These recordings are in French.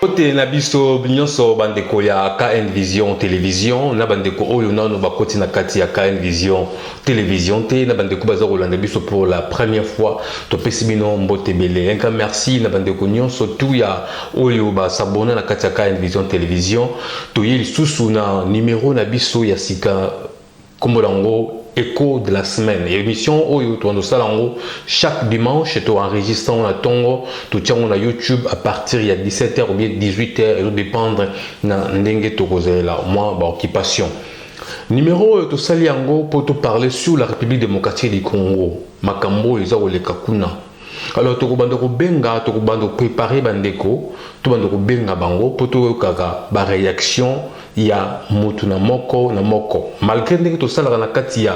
Mbote na biso nyonso bandeko ya KN Vision Télévision na bandeko oyo nano bakoti na kati ya KN Vision Télévision te na bandeko baza kolanda biso pour la première fois to pesibino mbote bele enka merci na bandeko nyonso tout ya oyo ba s'abonner na kati ya KN Vision Télévision to yeli susu na numéro na biso ya sika kombolango Écho de la semaine. Émission Oyo Tondo Salango chaque dimanche tu enregistres na tongo tu tiens na YouTube à partir de 17h ou bien 18h et tout dépendre na ndenge to kozela moi ba occupation. Numéro to saliango pour te parler sur la République démocratique du Congo. Makambo eza oleka kuna. Alors to bando ko benga to bando préparer bandeko to bando ko benga bango pour to kaka ba réaction ya mutu na moko malgré que to sala na kati ya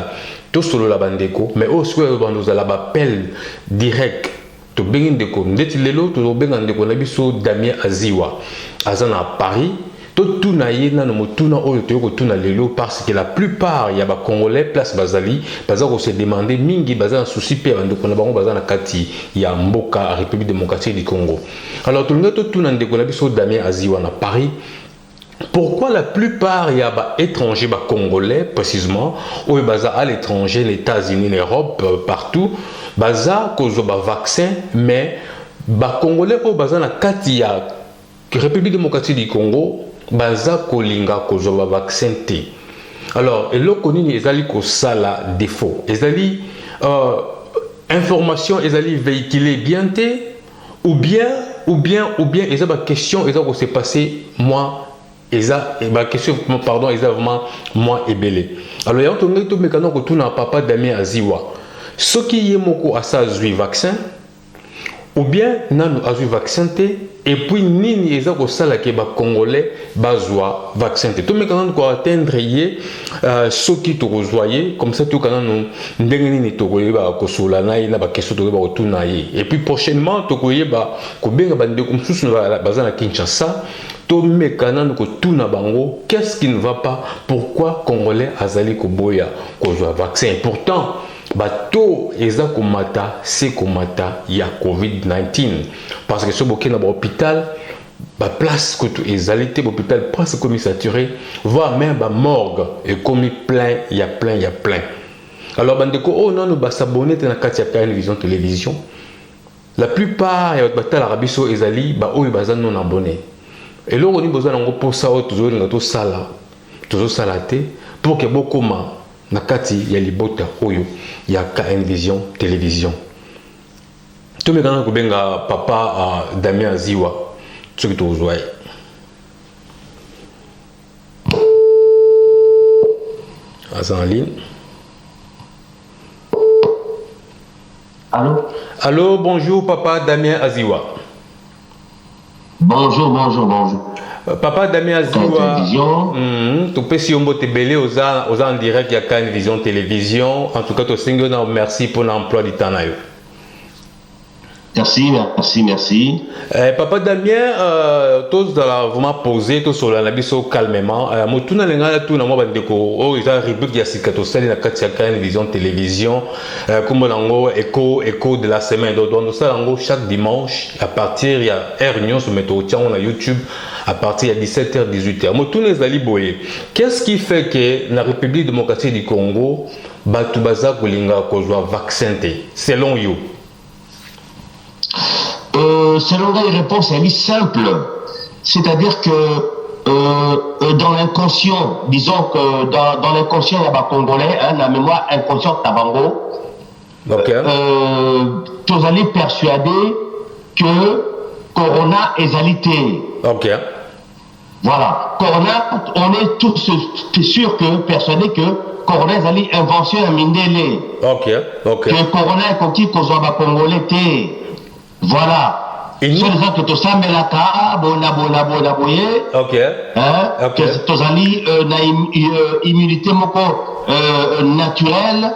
to solo la bandeko mais aussi bando za la appel direct to benga ndeko ndeti lelo to benga ndeko na biso Damien Aziwa azana à Paris to tuna yena no mutuna oyo to ko tuna lelo parce que la plupart ya ba congolais place bazali baza ko se demander mingi baza na souci pe bandeko na bango baza na kati ya mboka République démocratique du Congo. Alors to ngato tuna ndeko na biso Damien Aziwa na Paris. Pourquoi la plupart y a ba étrangers ba congolais précisément ou baza à l'étranger les États-Unis l'Europe partout baza cause ba vaccin mais ba congolais au baza na kati ya République démocratique du Congo baza kolinga cause ba vaccin te. Alors eloko nini ezali ko sala défaut ezali information ezali véhiculée bien te ou bien eza ba question eza ko se passer moi eza ba question pardon eza vraiment moi ebele. Alors ya to ngai to mekano ko tuna papa Damien Aziwa soki ye moko asa zui vaccin ou bien nanu azui vaccin te et puis nini eza ko sala ke ba congolais bazwa vaccin te to mekano ko atteindre ye soki to kozwaye comme ça to kana no ndenge nini to koyeba ko sola na ina ba question to ba ko tuna ye et puis prochainement to koyeba ko benga bande ko msusu na bazana Kinshasa to mekana ko tuna bango qu'est-ce qui ne va pas pourquoi congolais azali ko boya ko zwa vaccin pourtant bato eza komata c'est komata ya COVID-19 parce que ce boké na hôpital ba place que tout ezali te hôpital presque comme saturé voire même ba morgue et comme plein il y a plein alors bandeko oh non nous ba s'abonner na kati ya KN Vision Télévision la plupart ya bata la rabiso ezali ba oyo baza non abonné et là on a besoin ngo pour ça toujours ngato sala te pour que bokoma na kati ya libota oyo ya KN Vision Télévision. To mekana ko benga papa Damien Aziwa soki to uzwai. Asa en ligne. Allô? Allô, bonjour papa Damien Aziwa. Bonjour. Papa Damien Aziwa, tu peux si on te belé aux en direct il y a KN Vision Télévision. En tout cas, tu sais merci pour l'emploi du temps. Merci. Papa Damien, tous dans vraiment posé, tous sur la biso calmement. Motuna lenga tout na mo bandeko. Oh, ils ont rubrique ya sikato sali na kati ya KN Vision Télévision. Comme lango écho de la semaine. Donc ça lango chaque dimanche à partir il y a réunion sur météo tiens on a YouTube à partir de 17h 18h. Motuna ezali boye. Qu'est-ce qui fait que la République démocratique du Congo batu baza kolinga kozwa vaccin te selon you? Selon la réponse, elle est simple. C'est-à-dire que dans l'inconscient, disons que dans l'inconscient, il y a des Congolais, la mémoire inconsciente Tabango, tous allez persuader que Corona est alité. Ok. Voilà. Corona, on est tous sûrs que, persuadés que Corona est allé invention à Mindele. Ok. Que Corona est conquis qu'aux Congolais. Voilà. Et sur les autres, tout ça, mais la cas, ok. Que tous allés, immunité naturelle.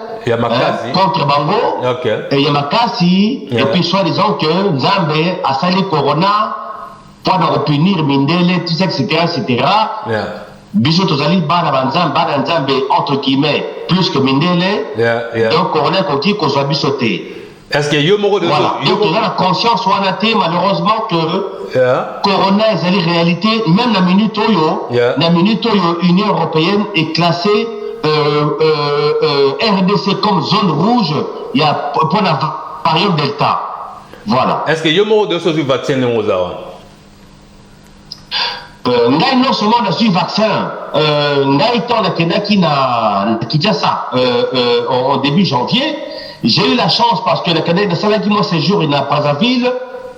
Contre Bango. Ok. Et Yamakasi. Et puis, soi-disant que Nzambe a sali Corona pour punir Mindele, tout ça, etc. Biso tozali bana Nzambe entre guillemets plus que Mindele. Donc Corona continue qu'on soit bisoté. Est-ce que yo moko de voilà. Donc, tu as la conscience, ou malheureusement, que Corona est la réalité, même la minute où l'Union européenne est classée RDC comme zone rouge, il y a pour la variante Delta. Voilà. Est-ce que yo moko de ce vaccin aux non seulement on a su vaccin, ngai tant la Kenaki na Kinshasa en début janvier, j'ai eu la chance parce que la Canada de Salaki moi séjour il n'a pas à ville,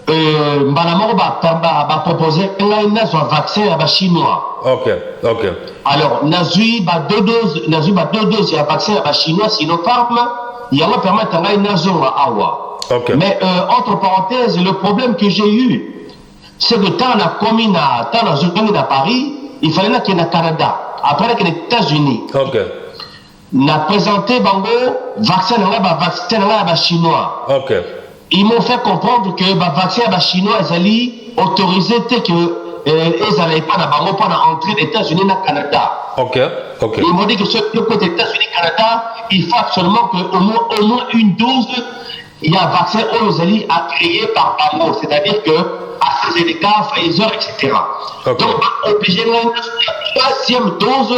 Banamoro va proposer un vaccin à chinois. Ok. Alors Nazui ba deux doses, il y a vaccin à chinois Sinopharm, il y a moi permettre un nazo à Awa. Okay. Mais entre parenthèses, le problème que j'ai eu, c'est que quand on a commis à Paris, il fallait qu'il y ait au Canada, après qu'il y ait aux États-Unis. Ok. On a présenté Bango, vaccin chinois. Ok. Ils m'ont fait comprendre que le vaccin chinois, ils allaient autoriser que ils n'allaient pas entrer aux États-Unis et au Canada. Ok. Ils m'ont dit que sur le côté des États-Unis et Canada, il faut absolument qu'au moins une dose, il y a un vaccin aux alliés à créer par Bango, c'est-à-dire que AstraZeneca, Pfizer, etc. Okay. Donc, obligé de la troisième dose,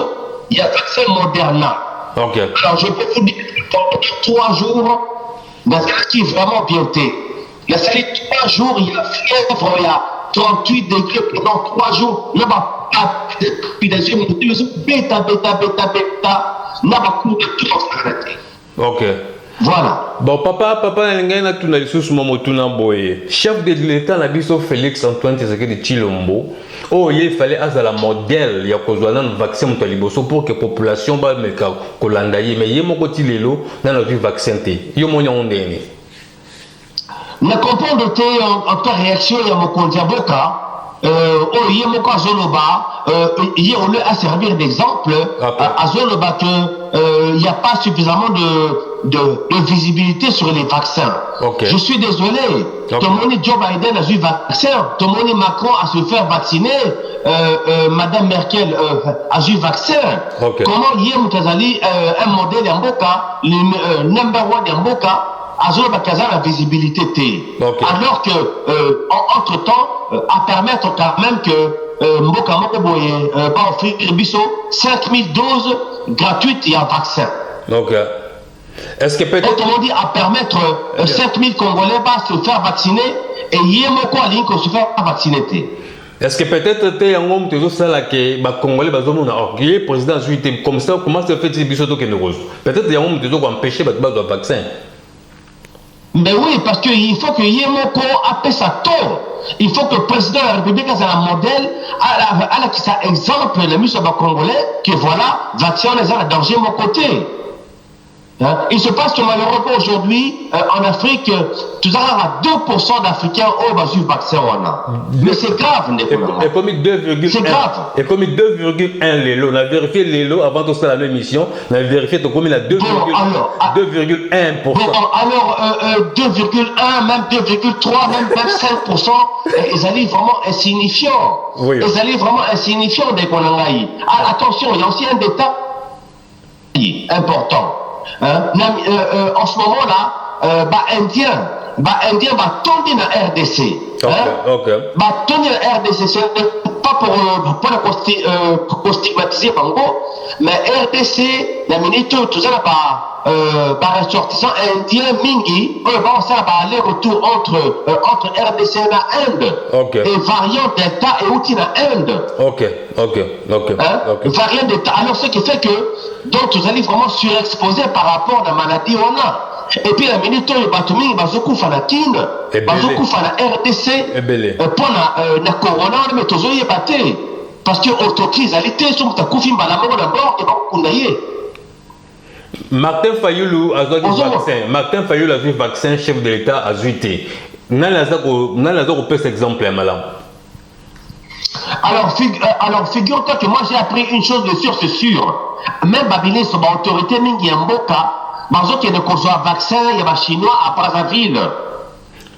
il y a vaccin Moderna. Okay. Alors, je peux vous dire que pendant 3 jours, la salle qui est vraiment bien été. La salle 3 jours, il y a fièvre, il y a 38 degrés pendant 3 jours. Là, puis des yeux, bêta, n'a pas cours de tout en Ok. Voilà. Bon, papa, n'a tout chef de l'État, n'a biso Félix Antoine Tshisekedi Tshilombo. Oh, il fallait à la modèle, il y a un vaccin pour que la population va me colandaye. Mais il y a mon côté lélo, n'a pas vu vaccin. Il y a mon nom d'année. Ne comprendre en ta réaction, il y a mon condiaboka. Il y a mon cas Zoloba. Il y a lieu à servir d'exemple à Zoloba que il n'y a pas suffisamment de visibilité sur les vaccins. Okay. Je suis désolé. Tout le monde Joe Biden a eu vaccin. Tout le monde Macron a se faire vacciner. Madame Merkel a eu vaccin. Okay. Comment hier Moutazali un modèle en Boka, le number one en Boka, a la visibilité. Okay. Alors que entre-temps, à permettre quand même que Mboka Mokoboye va offrir 5000 doses gratuites et un vaccin. Donc, est-ce que peut-être... Autrement dit, à permettre 5000 Congolais va se faire vacciner et Yemoko a ligne qu'on se fait vacciner. Est-ce que peut-être tu es un homme qui ça là que les Congolais ont orgueillé président juillet comme ça comment se fait-il bisoto que nous peut-être il y a un homme qui doit empêcher le vaccin. Mais oui, parce qu'il faut que Yemoko appelle ça tort. Il faut que le président de la République ait un modèle, à qui ça exemple, les muscles congolais, que voilà, vaccin les a danger mon côté. Hein? Il se passe que malheureusement aujourd'hui, en Afrique, tout à 2% d'Africains ont reçu le vaccin. Mais c'est grave, et comme 2,1. C'est grave. Et comme 2,1 l'élo, on a vérifié l'élo avant de faire la émission, on a vérifié comme il a 2,1%. Bon, alors 2,1, même 2,3, même 5%, ils allaient vraiment insignifiants. Oui. Ils allaient vraiment insignifiants dès qu'on en a eu. Attention, il y a aussi un détail important. Hein? En ce moment-là, Indien va tourner dans la RDC. Va tourner dans la RDC, c'est pas pour stigmatiser Bango, mais RDC, la minute, tout ça par ressortissant indien Mingi, on va aller-retour entre RDC et Inde. Et variant Delta et outil dans Inde. Variant Delta. Alors, ce qui fait que, donc, vous allez vraiment surexposer par rapport à la maladie qu'on a. Et puis, la minute, il va tout le monde, il va King, il va la RDC, pour la corona, mais tout le monde est battu. Parce que l'autocrise, elle était sur le coup, il va la mort d'abord, et va Martin Fayoulou a eu vaccin. Martin Fayoulou a eu vaccin, chef de l'État a eu été. N'a pas cet exemple, madame. Alors, figure-toi que moi j'ai appris une chose de sûr, c'est sûr. Même Babylone, son autorité, il y a un boka, il y a un vaccin, il y a un chinois à Brazzaville.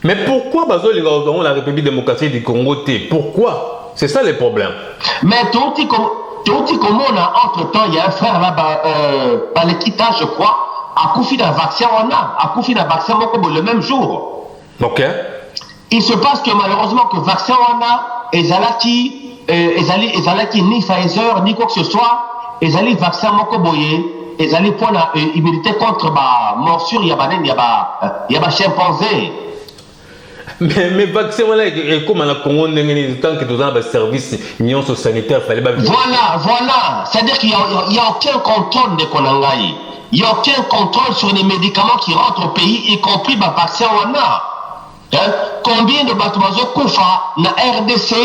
Mais pourquoi la République démocratique du Congo pourquoi? C'est ça le problème. Mais tout comme on a entre-temps, il y a un frère là-bas, l'Équita, je crois, accouché d'un vaccin, accouché d'un vaccin le même jour. Ok. Il se passe que malheureusement que vaccin ezalaki ni Pfizer ni quoi que ce soit, ezali vaccin moko boye, ezali pour la immunité contre ma morsure yaba chimpanzé. Mais vaccin voilà et comme la Congo tant que dans le service union sanitaire fallait pas. Voilà, c'est-à-dire qu'il y a aucun contrôle de Konangai. Il n'y a aucun contrôle sur les médicaments qui rentrent au pays, y compris le vaccin combien de batumazo kufa na RDC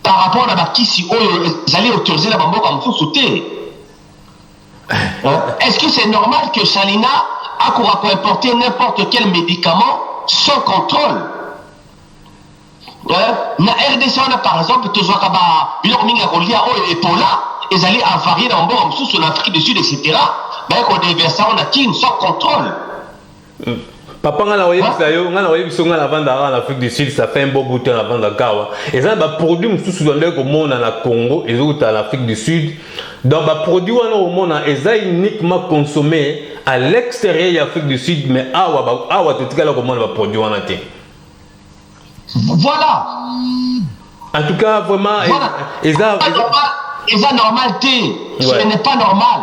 par rapport à la kisi ils allaient autoriser la bambo comme sauter. Est-ce que c'est normal que Salina a pour importer n'importe quel médicament sans contrôle? Na RDC on a par exemple toujours kaba biloko mingi kolia o Ebola ils allaient avarier dans bambo comme sur l'Afrique du Sud etc. Ben qu'on déverse on a qui sans contrôle. Papa ngana oyebi so ngana vanda en Afrique du Sud ça fait un beau bout de temps avant Dakar et ça ba produit mususu dans le monde na Congo et autres en Afrique du Sud donc ba produit wana au monde eza uniquement consommé à l'extérieur de l'Afrique du Sud mais awa tetikala ko monde ba produit wana te. Voilà. En tout cas vraiment eza normal te. Ce n'est pas normal.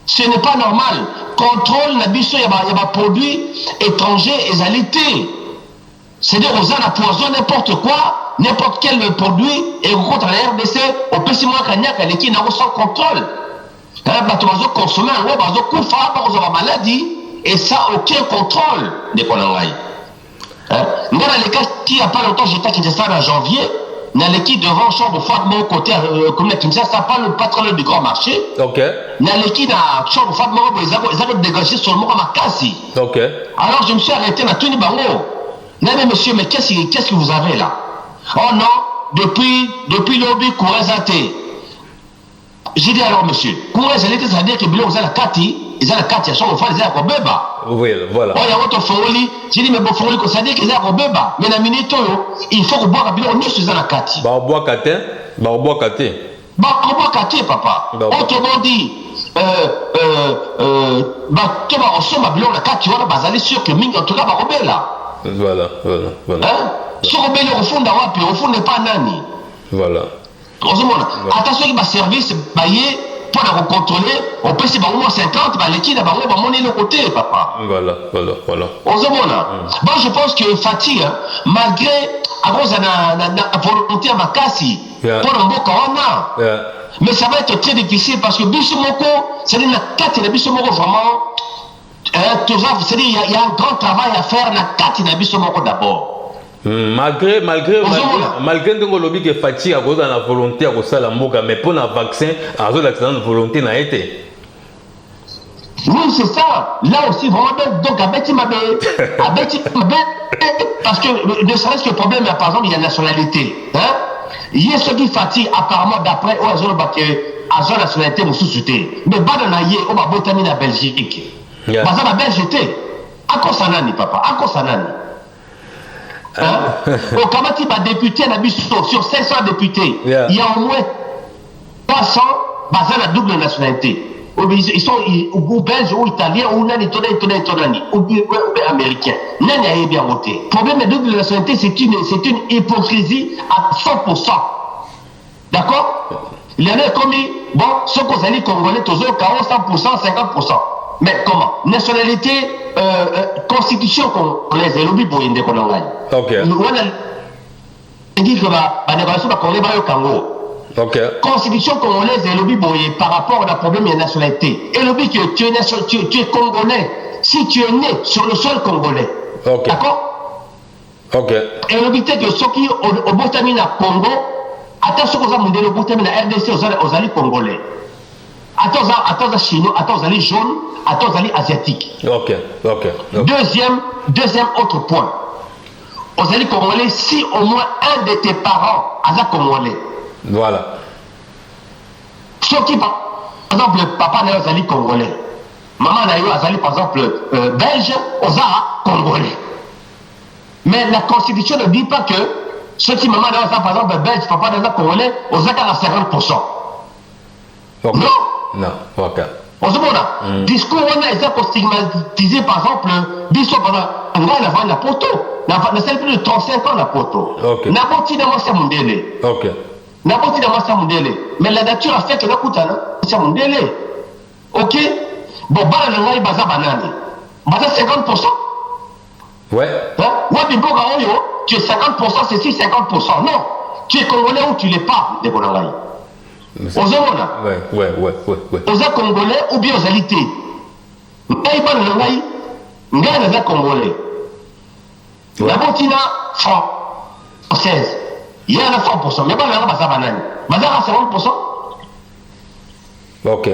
Ce n'est pas normal. Contrôle la biso il y a produits étrangers et alités. C'est-à-dire aux gens poison n'importe quoi, n'importe quel produit et contre la RDC au petit mois kanyaka les qui n'ont sans contrôle. Là bah tu vas consommer un web vas kufa pas maladie et ça aucun contrôle des Konangai. Moi dans les cas qui il y a pas longtemps j'étais à Kinshasa en janvier. Dans l'équipe devant chambre froide mon côté comme ça ça pas le patron du grand marché. OK. Dans l'équipe à chambre froide mon ils ont dégagé sur le mot makasi. OK. Alors je me suis arrêté dans Tony Bango. Non mais monsieur mais qu'est-ce que vous avez là? Oh non, depuis l'objet Kourazate. J'ai dit alors monsieur, Kourazate ça veut dire que bilo vous avez la kati, ils ont la kati à chambre froide ils ont la beba. Oui, voilà. Oh, il y a votre folie. J'ai dit, mais bon, folie, ça veut dire qu'ils ont un bébé. Mais la minute, il faut que boire un billet, on est sur la carte. Bah, boire kate. Bah, boire kate. Bah, boire kate, papa. Autrement dit, bah, tu vas en somme, billet, la carte, tu vois, bah, allez sûr que Ming, en tout cas, va rebeller là. Voilà. Hein? Si on rebeller au fond d'avoir, puis au fond n'est pas nani. Voilà. Attention, il va service, bah, pour la contrôler, on peut se battre 50, bah l'équipe va monter le côté, papa. Voilà. Bon, je pense que Fatih, malgré à cause de la volonté à ma casse, pour un beau corona, mais ça va être très difficile parce que Bissomoko, c'est-à-dire la 4 et Bissomoko vraiment, c'est-à-dire il y a un grand travail à faire la 4 et Bissomoko d'abord. Malgré ndongo lobby que Fatih a cause de la volonté à cause la mboka mais pour le vaccin à cause de l'accident de volonté n'a été. Oui c'est ça. Là aussi vraiment donc Abeti Mabé parce que ne serait-ce que le problème par exemple il y a la nationalité. Hein? Il y a ceux qui Fatih apparemment d'après au Azor Azor nationalité vous sous-souté. Mais Badanaye au Babotami na Belgique. Parce que la Belgique à quoi ça n'a ni papa à quoi ça n'a ni. Au Kamati va député sur 500 députés, il y a au moins 300 basés à la double nationalité. Ils sont ou belges ou italiens ou nani ou américains. Nani a bien voté. Le problème de la double nationalité, c'est une hypocrisie à 100%. D'accord? Il y en a comme bon, ceux qu'on a dit congolais, toujours 100%, 50%. Mais comment? Nationalité, constitution congolaise, et l'oubli pour une Konangai. Ok. On dit que la négociation va congolais va au Congo. Ok. Constitution congolaise et l'oubli par rapport à problème de nationalité. Et l'oubli que tu es congolais si tu es né sur le sol congolais. Ok. D'accord? Ok. Et l'oubli que ceux qui au Botami na Congo, attention aux amis de le Botami na RDC aux alliés congolais. Attends, chinois, attends, les jaunes, attends, les asiatiques. Ok. Deuxième autre point. Aux alliés congolais, si au moins un de tes parents a congolais. Voilà. Ceux qui, par exemple, papa n'a pas congolais. Maman n'a pas par exemple, belge, aux congolais. Mais la constitution ne dit pas que ceux qui, maman n'a pas par exemple, belge, papa n'a pas congolais, aux à 50%. Okay. Non. Non, ok. ozomona discours wana eza stigmatisé par exemple biso bana ngai na vana poto na celle plus de 35 ans na poto na botina moi ça mondele na botina moi ça mondele mais la nature a fait que na kutana ça mondele OK bon bana na ngai baza banani baza 50%. Ouais. Wapi boga oyo, tu es 50%, c'est si 50%. Non, tu es congolais ou tu l'es pas, de Bonangaï. Ozomona. Ouais. Oza congolais ou bien ozalité. Ngai ba Bonangaï, ngai naza congolais. La botina française. Il y a 100%, mais ba na baza banani. Baza 50%. OK.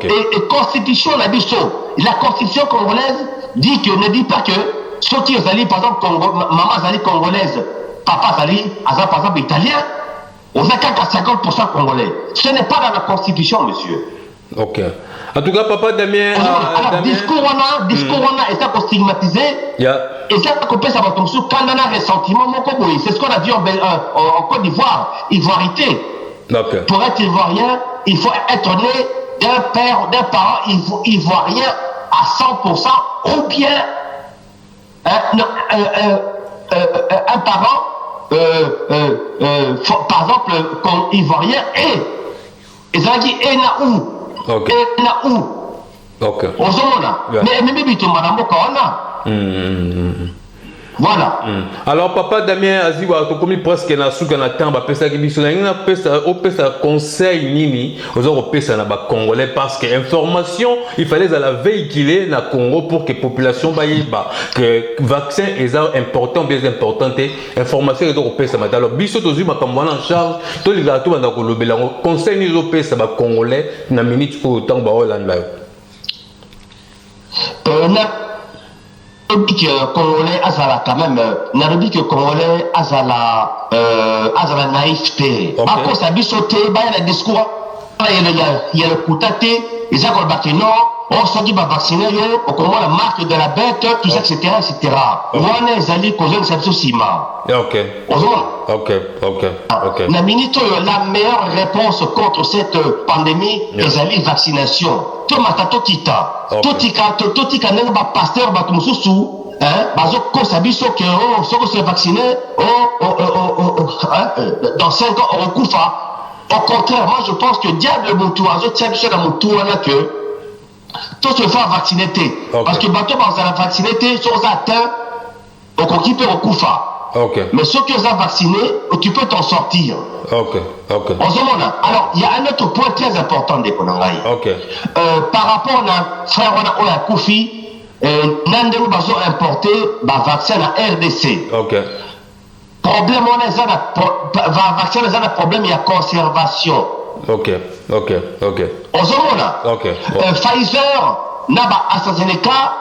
Et constitution la biso, la constitution congolaise dit que ne dit pas que ceux qui allaient par exemple maman allait congolaise, papa allait par exemple italien, on a qu'à 50% congolais. Ce n'est pas dans la constitution, monsieur. OK. En tout cas, papa Damien. Alors, discours on a été stigmatisé. Et ça, qu'on peut savoir comme ça, quand on a un ressentiment, c'est ce qu'on a dit en Côte d'Ivoire, ivoirité. Pour être ivoirien, il faut être né d'un père, d'un parent ivoirien à 100%, ou bien un parent, par exemple, comme ivoirien, et ça dit, et na où? Et na où? Mais même si tu m'as dit, voilà. Alors papa Damien Aziwa to komi presque na suka na temps ba pesa ki biso na pesa o pesa conseil nini ozo pesa na ba congolais parce que information il fallait à la véhiculer na Congo pour que population ba yeba que vaccin est important bien importante information ezo pesa matalo biso to zuma comme en charge to liga to banda ko lobela conseil ni zo pesa ba congolais na minute ko temps ba Hollande que congolais azala quand même narobi que congolais azala naïveté bako sabi sauter ba na discours il y a le coutaté ils ont battu non on se dit ba vacciner yo au comment la marque de la bête tout ça etc on est allé causer une cette cima OK na minute la meilleure réponse contre cette pandémie est la vaccination to matato kita to tika nanga ba pasteur ba mususu bazo ko sabiso que soko se vacciner dans 5 ans on kufa. Au contraire, moi je pense que diable mutu azo tsabi sur la mutu wana que tout se faire vacciner parce que bato ba za vacciner sur atteint au kokipé au kufa. Mais ceux qui ont vacciné, tu peux t'en sortir. Alors, il y a un autre point très important de Konangaï. Par rapport à frère Oya Koufi, Nandelu Bazo importé le vaccin à RDC. Problème, on a vaccin, on a problème, il y a conservation. Pfizer, Naba AstraZeneca,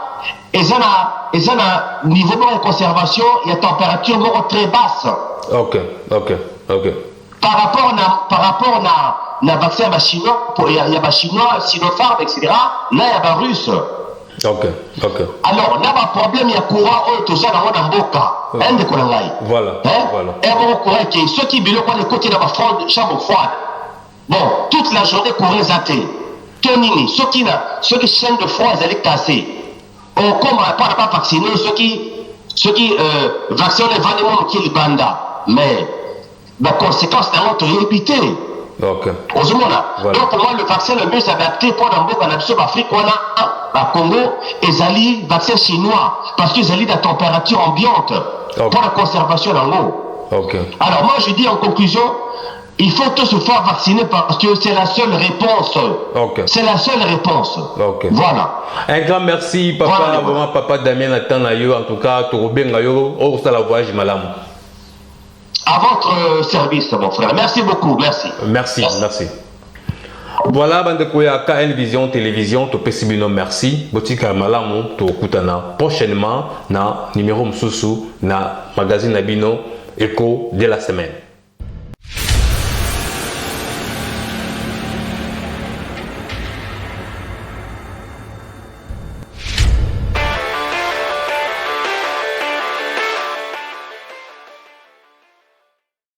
et ça a niveau de conservation, il y a température très basse. Par rapport à la vaccin chinois, il y a chinois, Sinopharm, etc. Là, il y a russe. Alors, là, le problème, il y a courant, tout ça, dans le Mboka. Voilà. Et bon, courant, ceux qui veulent les côtés de la chambre froide. Bon, toute la journée, courant zaté. Tonini, ceux qui chaînent de froid, ils allaient casser. On commence pas vacciner ceux qui vaccinent les vendements qui est le banda. Mais la conséquence, c'est un autre évité. Donc, pour moi, le vaccin le mieux adapté pour l'Afrique, à Congo, et vaccin chinois, parce qu'ils allaient la température ambiante pour la conservation en haut. Alors, moi, je dis en conclusion, il faut tous se faire vacciner parce que c'est la seule réponse. C'est la seule réponse. Voilà. Un grand merci, papa. Vraiment, papa Damien Nathan Ayo. En tout cas, Tourobé Ngayo, au la voyage malam. À votre service, mon frère. Merci beaucoup. Merci. Voilà, bande koya KN Vision Télévision, to pesibino merci. Botika malamu, to kutana prochainement na numéro msusu na magazine Nabino Echo de la semaine.